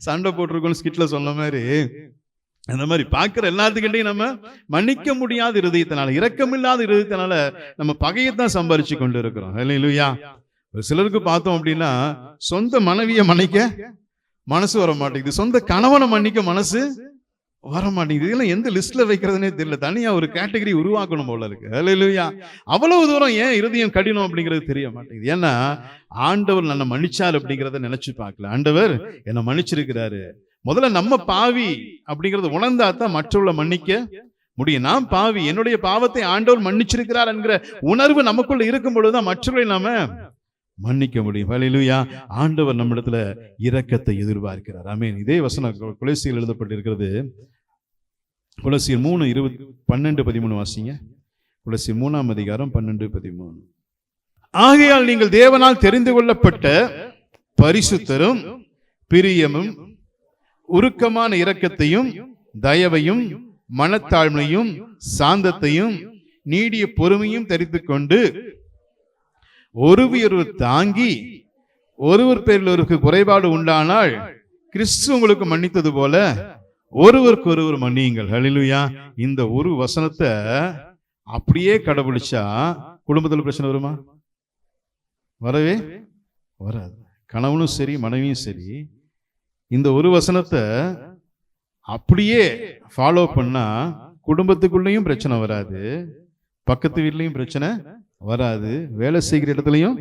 சண்டை போட்டிருக்கோம் ஸ்கிட்ல சொன்ன மாதிரி. அந்த மாதிரி பார்க்கிற எல்லாத்துக்கிட்டையும் நம்ம மன்னிக்க முடியாத இருதயத்தினால, இரக்கமில்லாத இருதயத்தினால நம்ம பகையத்தான் சம்பாரிச்சு கொண்டு இருக்கிறோம். ஹல்லேலூயா. சிலருக்கு பார்த்தோம் அப்படின்னா சொந்த மனைவியை மன்னிக்க மனசு வர மாட்டேங்குது, சொந்த கணவனை மன்னிக்க மனசு வர மாட்டேங்குது. இதெல்லாம் எந்த லிஸ்ட்ல வைக்கிறதுனே தெரியல. தனியா ஒரு கேட்டகரி உருவாக்கணும் போல இருக்கு. ஹல்லேலூயா. அவ்வளவு தூரம் ஏன் இருதயம் கடினம் அப்படிங்கிறது தெரிய மாட்டேங்குது. ஏன்னா ஆண்டவர் என்னை மன்னிச்சார் அப்படிங்கிறத நினைச்சு பார்க்கல. ஆண்டவர் என்னை மன்னிச்சிருக்கிறாரு. முதல்ல நம்ம பாவி அப்படிங்கறத உணர்ந்தா தான் மற்றவர்களை மன்னிக்க முடியும். நான் பாவி, என்னுடைய பாவத்தை ஆண்டவர் மன்னிச்சிருக்கிறார் என்கிற உணர்வு நமக்குள்ள இருக்கும் பொழுதுதான் மற்றவர்களை நாம மன்னிக்க முடியும். ஹல்லேலூயா. ஆண்டவர் நம்மிடத்துல இரக்கத்தை எதிர்பார்க்கிறார். ஆமென். இதே வசனம் கொலோசியர் எழுதப்பட்டிருக்கிறது. கொலோசியர் 3:12-13 வாசிங்க. கொலோசியர் 3ஆம் அதிகாரம் 12-13. ஆகையால் நீங்கள் தேவனால் தெரிந்து கொள்ளப்பட்ட பரிசுத்தரும் பிரியமும் உருக்கமான இரக்கத்தையும் தயவையும் மனத்தாழ்மையும் சாந்தத்தையும் நீடிய பொறுமையும் தரித்துக் கொண்டு ஒருவர் தாங்கி ஒருவர் பேரில் ஒருக்கு குறைபாடு உண்டானால் கிறிஸ்து உங்களுக்கு மன்னித்தது போல ஒருவருக்கு ஒருவர் மன்னியுங்கள். ஹல்லேலூயா. இந்த ஒரு வசனத்தை அப்படியே கடைபிடிச்சா குடும்பத்தில் பிரச்சனை வருமா? வரவே வராது. கணவனும் சரி மனைவியும் சரி இந்த ஒரு வசனத்தை அப்படியே ஃபாலோ பண்ணா குடும்பத்துக்குள்ளேயும் பிரச்சனை வராது, பக்கத்து வீட்லயும் பிரச்சனை வராது, வேலை செய்கிற இடத்துலயும்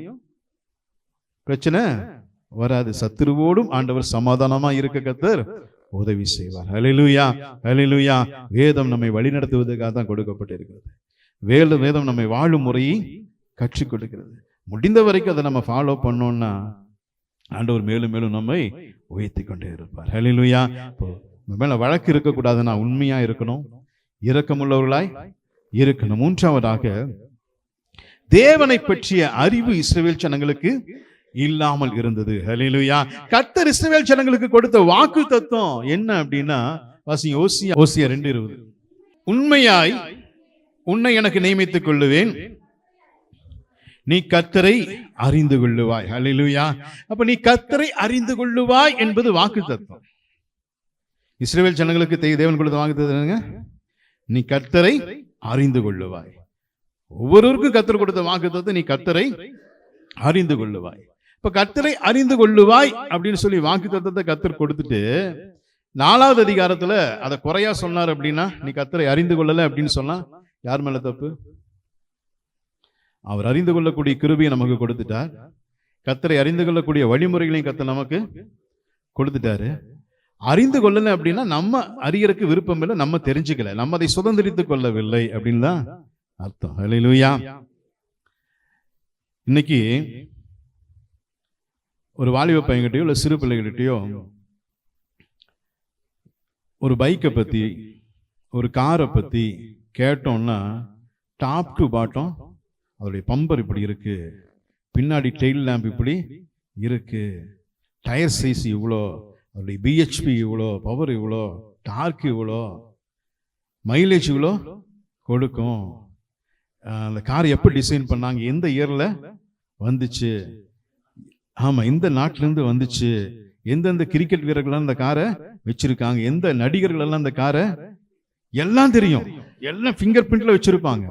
பிரச்சனை வராது. சத்துருவோடும் ஆண்டவர் சமாதானமா இருக்க கர்த்தர் உதவி செய்வார். ஹல்லேலூயா, ஹல்லேலூயா. வேதம் நம்மை வழி நடத்துவதற்காக தான் கொடுக்கப்பட்டிருக்கிறது. வேதம் நம்மை வாழும் முறையை கற்றுக் கொடுக்கிறது. முடிந்த வரைக்கும் அதை நம்ம ஃபாலோ பண்ணோம்னா ஆண்டவர் மேலும் மேலும் நம்மை உயர்த்தி கொண்டே இருப்பார். ஹல்லேலூயா. மேல வழக்கு இருக்கக்கூடாதுன்னா உண்மையா இருக்கணும், இரக்கமுள்ளவர்களாய் இருக்கணும். மூன்றாவதாக தேவனை பற்றிய அறிவு இஸ்ரவேல் ஜனங்களுக்கு இல்லாமல் இருந்தது. ஹல்லேலூயா. கர்த்தர் இஸ்ரவேல் ஜனங்களுக்கு கொடுத்த வாக்கு தத்துவம் என்ன அப்படின்னா, வாசிங்க ஓசியா 2:20. உண்மையாய் உன்னை எனக்கு நியமித்துக் கொள்ளுவேன், நீ கர்த்தரை அறிந்து கொள்ளுவாய். ஹல்லேலூயா. அப்ப நீ கர்த்தரை அறிந்து கொள்ளுவாய் என்பது வாக்கு தத்துவம். இஸ்ரவேல் ஜனங்களுக்கு தேவன் கொடுத்த வாக்கு தத்துவம், நீ கர்த்தரை அறிந்து கொள்ளுவாய். ஒவ்வொருவருக்கும் கர்த்தர் கொடுத்த வாக்கு தத்துவம், நீ கர்த்தரை அறிந்து கொள்ளுவாய். இப்ப கர்த்தரை அறிந்து கொள்ளுவாய் அப்படின்னு சொல்லி வாக்கு தத்துவத்தை கர்த்தர் கொடுத்துட்டு 4வது அதிகாரத்துல அதை குறையா சொன்னார் அப்படின்னா, நீ கர்த்தரை அறிந்து கொள்ளல அப்படின்னு சொன்னா யார் மேல தப்பு? அவர் அறிந்து கொள்ளக்கூடிய கிருபையை நமக்கு கொடுத்துட்டார். கர்த்தரை அறிந்து கொள்ளக்கூடிய வழிமுறைகளையும் கர்த்தர் நமக்கு கொடுத்துட்டாரு. அறிந்து கொள்ளல அப்படின்னா நம்ம அறியறதுக்கு விருப்பம் இல்லை, நம்ம தெரிஞ்சுக்கல, நம்ம அதை சுதந்திரித்துக் கொள்ளவில்லை அப்படின்னு தான் அர்த்தம். ஹல்லேலூயா. இன்னைக்கு ஒரு வாலிப பையன்கிட்டயோ இல்லை சிறு பிள்ளைகிட்டயோ ஒரு பைக்கை பத்தி ஒரு காரை பத்தி கேட்டோம்னா, டாப் டு பாட்டம் அதோடைய பம்பர் இப்படி இருக்கு, பின்னாடி டெயில் லேம்ப் இப்படி இருக்கு, டயர் சைஸ் இவ்வளோ, அதோடைய பிஹெச்பி இவ்வளோ, பவர் இவ்வளோ, டார்க் இவ்வளோ, மைலேஜ் இவ்வளோ கொடுக்கும், அந்த கார் எப்போ டிசைன் பண்ணாங்க, எந்த இயரில் வந்துச்சு, ஆமாம் இந்த நாட்டிலேருந்து வந்துச்சு, எந்தெந்த கிரிக்கெட் வீரர்கள்லாம் அந்த காரை வச்சிருக்காங்க, எந்த நடிகர்கள் எல்லாம் அந்த காரை, எல்லாம் தெரியும், எல்லாம் ஃபிங்கர் பிரிண்ட்ல வச்சிருப்பாங்க.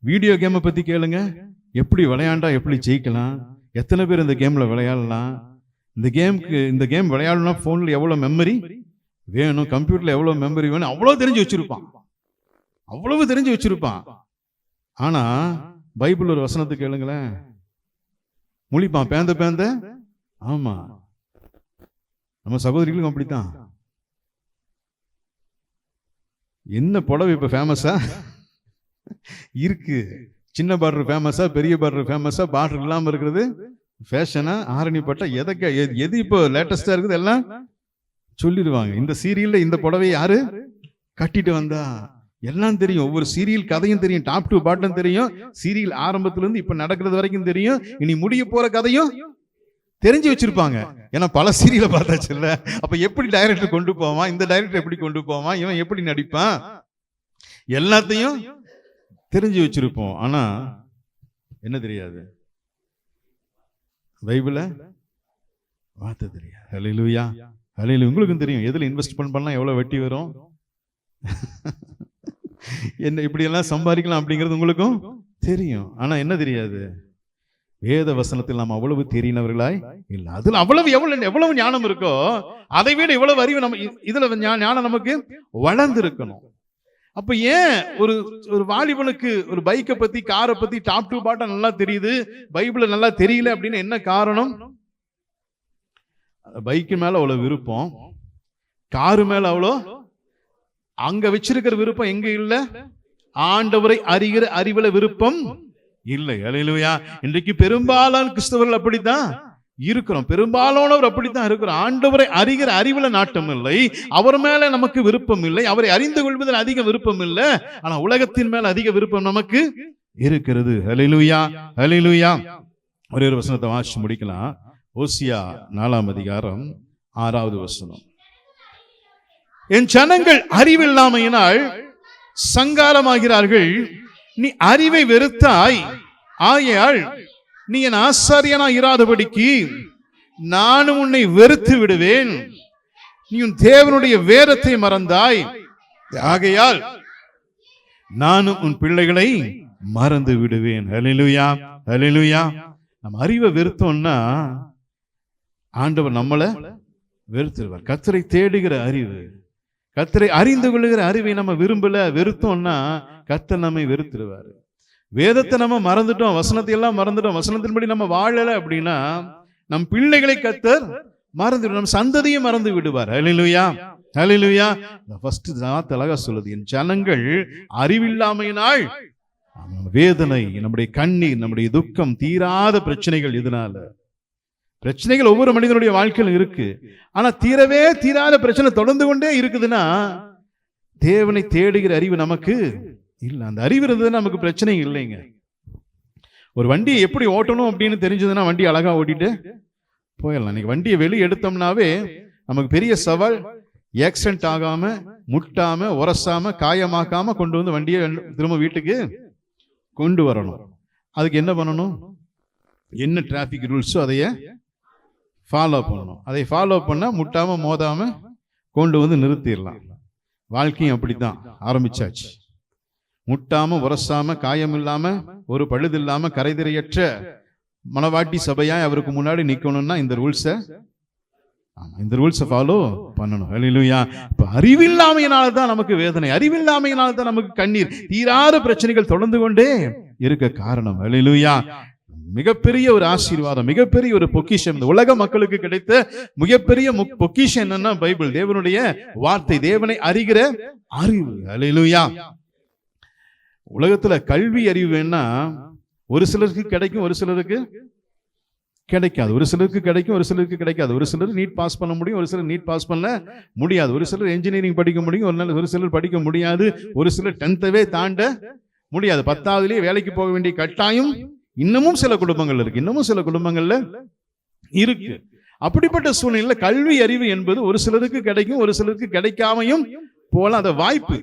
வீடியோ கேமை பத்தி கேளுங்க, எப்படி விளையாண்டா எப்படி ஜெயிக்கலாம், எத்தனை பேர் இந்த கேம்ல விளையாடலாம், இந்த கேம் விளையாடலாம், போன்ல எவ்வளவு மெமரி வேணும், கம்ப்யூட்டர்ல எவ்வளவு மெமரி வேணும், அவ்வளவு தெரிஞ்சு வச்சிருப்பான். ஆனா பைபிள் ஒரு வசனத்தை கேளுங்களேன், முழிப்பான் பேந்த. ஆமா, நம்ம சகோதரிகளுக்கும் அப்படித்தான். என்ன புடவை இப்ப ஃபேமஸா இருக்கு, சின்ன பார்டர் ஃபேமஸா, பெரிய பார்டர் ஃபேமஸா, பார்டர் இல்லாம இருக்கிறது ஃபேஷனா, ஆரணிப்பட்ட எது இப்போ லேட்டஸ்டா இருக்குது எல்லாம் சொல்லிடுவாங்க. இந்த சீரியல்ல இந்த புடவை யாரு கட்டிட்டு வந்தா எல்லாம் தெரியும், ஒவ்வொரு சீரியல் கதையும் தெரியும், டாப் டு பாட்டம் தெரியும், சீரியல் ஆரம்பத்துல இருந்து இப்ப நடக்கிறது வரைக்கும் தெரியும், இனி முடிய போற கதையும் தெரிஞ்சு வச்சிருப்பாங்க. ஏன்னா பல சீரியலை பார்த்தாச்சு இல்ல, அப்ப எப்படி டைரக்டர் கொண்டு போவான், இந்த டைரக்டர் எப்படி கொண்டு போவான், இவன் எப்படி நடிப்பான், எல்லாத்தையும் தெரிஞ்சு வச்சிருப்போம். ஆனா என்ன தெரியாது, பைபிள வார்த்தை தெரியாது. ஹல்லேலூயா. ஹல்லேலூயா. உங்களுக்கும் தெரியும் எதுல இன்வெஸ்ட்மென்ட் பண்ணா எவ்வளவு வெட்டி வரும், என்ன இப்படி எல்லாம் சம்பாதிக்கலாம் அப்படிங்கிறது உங்களுக்கும் தெரியும். ஆனா என்ன தெரியாது, வேத வசனத்தில் நாம் அவ்வளவு தெரியினவர்களாய் இல்ல. அதுல எவ்வளவு ஞானம் இருக்கோ அதை விட இவ்வளவு அறிவு நம்ம இதுல ஞானம் நமக்கு வளர்ந்து இருக்கணும். அப்ப ஏன் ஒரு வாலிபனுக்கு ஒரு பைக்கை பத்தி காரை பத்தி டாப் டு பாட்டம் நல்லா தெரியுது, பைபிள் நல்லா தெரியல அப்படின்னு என்ன காரணம்? பைக்கு மேல அவ்வளவு விருப்பம், காரு மேல அவ்வளோ அங்க வச்சிருக்கிற விருப்பம் எங்க இல்ல, ஆண்டவரை அறிகிற அறிவுல விருப்பம் இல்லை. ஹல்லேலூயா. இன்றைக்கு பெரும்பாலான கிறிஸ்தவர்கள் அப்படித்தான் இருக்கிறோம், பெரும்பாலானவர் அப்படித்தான் இருக்கிறோம். ஆண்டவரை அறிகிற அறிவுல நாட்டம் இல்லை, அவர் மேல நமக்கு விருப்பம் இல்லை, அவரை அறிந்து கொள்வதில் அதிக விருப்பம் இல்லை, ஆனா உலகத்தின் மேல அதிக விருப்பம் நமக்கு இருக்கிறது. ஹல்லேலூயா. ஹல்லேலூயா. ஒரே ஒரு வசனத்தை வாசிச்சு முடிக்கலாம். ஓசியா 4ஆம் அதிகாரம் 6வது வசனம். என் ஜனங்கள் அறிவில்லாமையினால் சங்காரமாகிறார்கள், நீ அறிவை வெறுத்தாய், ஆகையால் நீ என் ஆசாரியனா இராதபடிக்கு நானும் உன்னை வெறுத்து விடுவேன், நீ உன் தேவனுடைய வேதத்தை மறந்தாய், ஆகையால் நானும் உன் பிள்ளைகளை மறந்து விடுவேன். ஹல்லேலூயா. ஹல்லேலூயா. நம்ம அறிவை வெறுத்தோம்னா ஆண்டவர் நம்மளை வெறுத்துருவார். கர்த்தரை தேடுகிற அறிவு, கர்த்தரை அறிந்து கொள்ளுகிற அறிவை நம்ம விரும்பல, வெறுத்தோம்னா கர்த்தர் நம்மை வெறுத்துருவாரு. வேதத்தை நம்ம மறந்துட்டோம், வசனத்தை எல்லாம் மறந்துட்டோம், வசனத்தின்படி நம்ம வாழல அப்படின்னா நம் பிள்ளைகளை கர்த்தர் மறந்து, நம் சந்ததியை மறந்து விடுவார். ஹல்லேலூயா. ஹல்லேலூயா. ஃபர்ஸ்ட் அழகா சொல்லுது, என் ஜனங்கள் அறிவில்லாமையினால் வேதனை, நம்முடைய கண்ணீர், நம்முடைய துக்கம், தீராத பிரச்சனைகள், இதனால பிரச்சனைகள் ஒவ்வொரு மனிதனுடைய வாழ்க்கையிலும் இருக்கு. ஆனா தீரவே தீராத பிரச்சனை தொடர்ந்து கொண்டே இருக்குதுன்னா தேவனை தேடுகிற அறிவு நமக்கு இல்ல. அந்த அறிவு இருந்ததுன்னா நமக்கு பிரச்சனை இல்லைங்க. ஒரு வண்டியை எப்படி ஓட்டணும் அப்படின்னு தெரிஞ்சதுன்னா வண்டி அழகா ஓட்டிட்டு போயிடலாம். இன்னைக்கு வண்டியை வெளியே எடுத்தோம்னாவே நமக்கு பெரிய சவால், ஆக்சிடென்ட் ஆகாம, முட்டாம, உரசாம, காயமாக்காம கொண்டு வந்து வண்டியை திரும்ப வீட்டுக்கு கொண்டு வரணும். அதுக்கு என்ன பண்ணணும்? என்ன டிராபிக் ரூல்ஸோ அதைய ஃபாலோ பண்ணணும். அதை ஃபாலோ பண்ணா முட்டாம மோதாம கொண்டு வந்து நிறுத்திடலாம். வாழ்க்கையும் அப்படித்தான் ஆரம்பிச்சாச்சு. முட்டாம, உரசாம, காயம் இல்லாம, ஒரு பழுது இல்லாம, கரைதிரையற்ற மனவாட்டி சபையாய் அவருக்கு முன்னாடி நிக்கணும்னா இந்த ரூல்ஸை ஃபாலோ பண்ணணும். ஹல்லேலூயா. இப்ப அறிவில்லாமையினால தான் நமக்கு வேதனை, அறிவில்லாமையினால தான் நமக்கு கண்ணீர், தீராத பிரச்சனைகள் தொடர்ந்து கொண்டே இருக்க காரணம். ஹல்லேலூயா. மிகப்பெரிய ஒரு ஆசீர்வாதம், மிகப்பெரிய ஒரு பொக்கிஷம், இந்த உலக மக்களுக்கு கிடைத்த மிகப்பெரிய பொக்கிஷம் என்னன்னா பைபிள், தேவனுடைய வார்த்தை, தேவனை அறிகிற அறிவு. ஹல்லேலூயா. உலகத்துல கல்வி அறிவு வேணா ஒரு சிலருக்கு கிடைக்கும், ஒரு சிலருக்கு கிடைக்காது. ஒரு சிலருக்கு கிடைக்கும், ஒரு சிலருக்கு கிடைக்காது. ஒரு சிலர் நீட் பாஸ் பண்ண முடியும், ஒரு சிலர் நீட் பாஸ் பண்ண முடியாது. ஒரு சிலர் என்ஜினியரிங் படிக்க முடியும், ஒரு சிலர் படிக்க முடியாது. ஒரு சிலர் 10th தாண்ட முடியாது. 10வதுலயே வேலைக்கு போக வேண்டிய கட்டாயம் இன்னமும் சில குடும்பங்கள் இருக்கு, இன்னமும் சில குடும்பங்கள்ல இருக்கு. அப்படிப்பட்ட சூழ்நிலையில கல்வி அறிவு என்பது ஒரு சிலருக்கு கிடைக்கும், ஒரு சிலருக்கு கிடைக்காமையும் போலாம். அந்த வாய்ப்பு,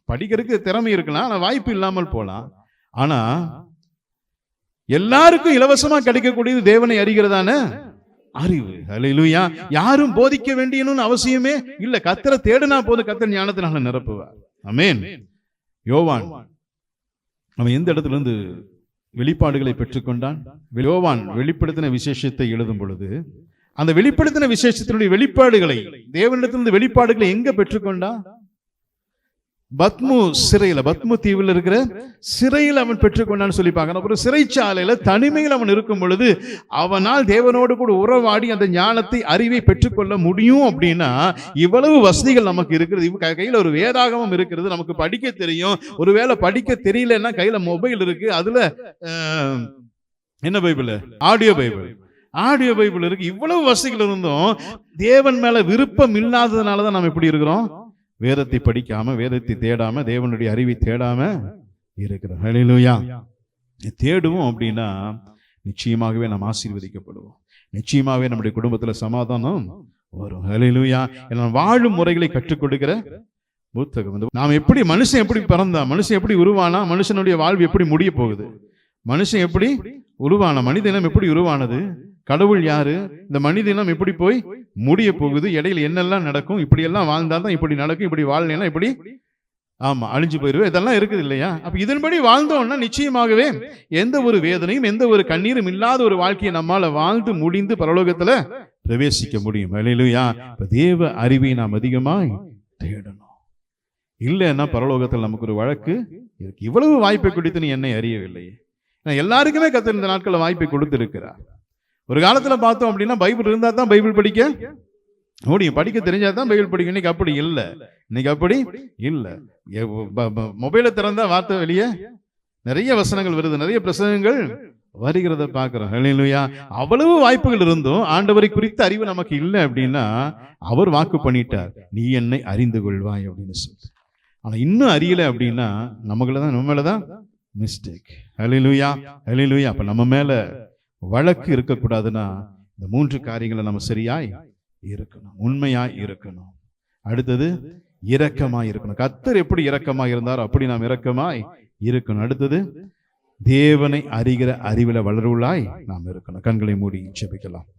படிக்கிறதுக்கு திறமை இருக்கலாம், ஆனா வாய்ப்பு இல்லாமல் போலாம். ஆனா எல்லாருக்கும் இலவசமா கிடைக்கக்கூடியது தேவனை அறிகிறதான அறிவு. ஹல்லேலூயா. யாரும் போதிக்க வேண்டியன்னு அவசியமே இல்ல. கர்த்தரை தேடினா போது கர்த்தர் ஞானத்தினால நிரப்புவார். ஆமென். யோவான் அவன் எந்த இடத்துல இருந்து வெளிப்பாடுகளை பெற்றுக்கொண்டான்? யோவான் வெளிப்படுத்தின விசேஷத்தை எழுதும் பொழுது அந்த வெளிப்படுத்தின விசேஷத்தினுடைய வெளிப்பாடுகளை, தேவனிடத்திலிருந்து வெளிப்பாடுகளை எங்க பெற்றுக்கொண்டான்? பத்மு சிறையில, பத்மு தீவில் இருக்கிற சிறையில் அவன் பெற்றுக்கொண்டான்னு சொல்லி பார்க்கணும். அப்புறம் சிறைச்சாலையில தனிமையில் அவன் இருக்கும் பொழுது அவனால் தேவனோடு கூட உறவாடி அந்த ஞானத்தை, அறிவை பெற்றுக்கொள்ள முடியும். அப்படின்னா இவ்வளவு வசதிகள் நமக்கு இருக்கிறது. கையில ஒரு வேதாகமம் இருக்கிறது, நமக்கு படிக்க தெரியும். ஒருவேளை படிக்க தெரியலன்னா கையில மொபைல் இருக்கு, அதுல என்ன பைபிள், ஆடியோ பைபிள் இருக்கு. இவ்வளவு வசதிகள் இருந்தும் தேவன் மேல விருப்பம் இல்லாததுனாலதான் நாம் எப்படி இருக்கிறோம்? வேதத்தை படிக்காம, வேதத்தை தேடாம, தேவனுடைய அறிவை தேடாம இருக்கிறோம். ஹல்லேலூயா. தேடுவோம் அப்படின்னா நிச்சயமாகவே நாம் ஆசீர்வதிக்கப்படுவோம். நிச்சயமாகவே நம்முடைய குடும்பத்துல சமாதானம் வரும். ஹல்லேலூயா. வாழும் முறைகளை கற்றுக் கொடுக்கிற புத்தகம். நாம் எப்படி, மனுஷன் எப்படி பிறந்தா, மனுஷன் எப்படி உருவானா, மனுஷனுடைய வாழ்வு எப்படி முடிய போகுது, மனுஷன் எப்படி உருவான, மனிதனம் எப்படி உருவானது, கடவுள் யாரு, இந்த மனிதனம் எப்படி போய் முடிய போகுது, இடையில என்னெல்லாம் நடக்கும், இப்படி எல்லாம் வாழ்ந்தாதான் இப்படி நடக்கும், இப்படி வாழலாம் இப்படி ஆமா அழிஞ்சு போயிருவேன், இதெல்லாம் இருக்குது இல்லையா? அப்ப இதன்படி வாழ்ந்தோம்னா நிச்சயமாகவே எந்த ஒரு வேதனையும் எந்த ஒரு கண்ணீரும் இல்லாத ஒரு வாழ்க்கையை நம்மால வாழ்ந்து முடிந்து பரலோகத்துல பிரவேசிக்க முடியும். ஹல்லேலூயா. தேவ அறிவை நாம் அதிகமாய் தேடணும். இல்லைன்னா பரலோகத்தில் நமக்கு ஒரு வழக்கு இருக்கு. இவ்வளவு வாய்ப்பை கொடுத்து நீ என்னை அறியவில்லை. எல்லாருக்குமே கர்த்தர் இந்த நாட்களில் வாய்ப்பை கொடுத்து இருக்கிறார். ஒரு காலத்துல பார்த்தோம் அப்படின்னா பைபிள் இருந்தா தான் பைபிள் படிக்க முடியும், படிக்க தெரிஞ்சா தான் பைபிள் படிக்கும். இன்னைக்கு அப்படி இல்லை, இன்னைக்கு அப்படி இல்லை. மொபைலை திறந்தா வார்த்தை வெளியே நிறைய வசனங்கள் வருது, நிறைய பிரசங்கங்கள் வருகிறத பார்க்கிறோம். ஹல்லேலூயா. அவ்வளவு வாய்ப்புகள் இருந்தும் ஆண்டவரை குறித்த அறிவு நமக்கு இல்லை அப்படின்னா அவர் வாக்கு பண்ணிட்டார், நீ என்னை அறிந்து கொள்வாய் அப்படின்னு சொல்லி. ஆனா இன்னும் அறியல அப்படின்னா நம்ம மேலதான் மிஸ்டேக். ஹல்லேலூயா, ஹல்லேலூயா. அப்ப நம்ம மேல வழக்கு இருக்கக்கூடாதுன்னா இந்த 3 காரியங்களை நம்ம சரியாய் இருக்கணும், உண்மையாய் இருக்கணும். அடுத்தது இரக்கமாய் இருக்கணும். கர்த்தர் எப்படி இரக்கமாய் இருந்தாரோ அப்படி நாம் இரக்கமாய் இருக்கணும். அடுத்தது தேவனை அறிகிற அறிவில வளருளாய் நாம் இருக்கணும். கண்களை மூடி ஜெபிக்கலாம்.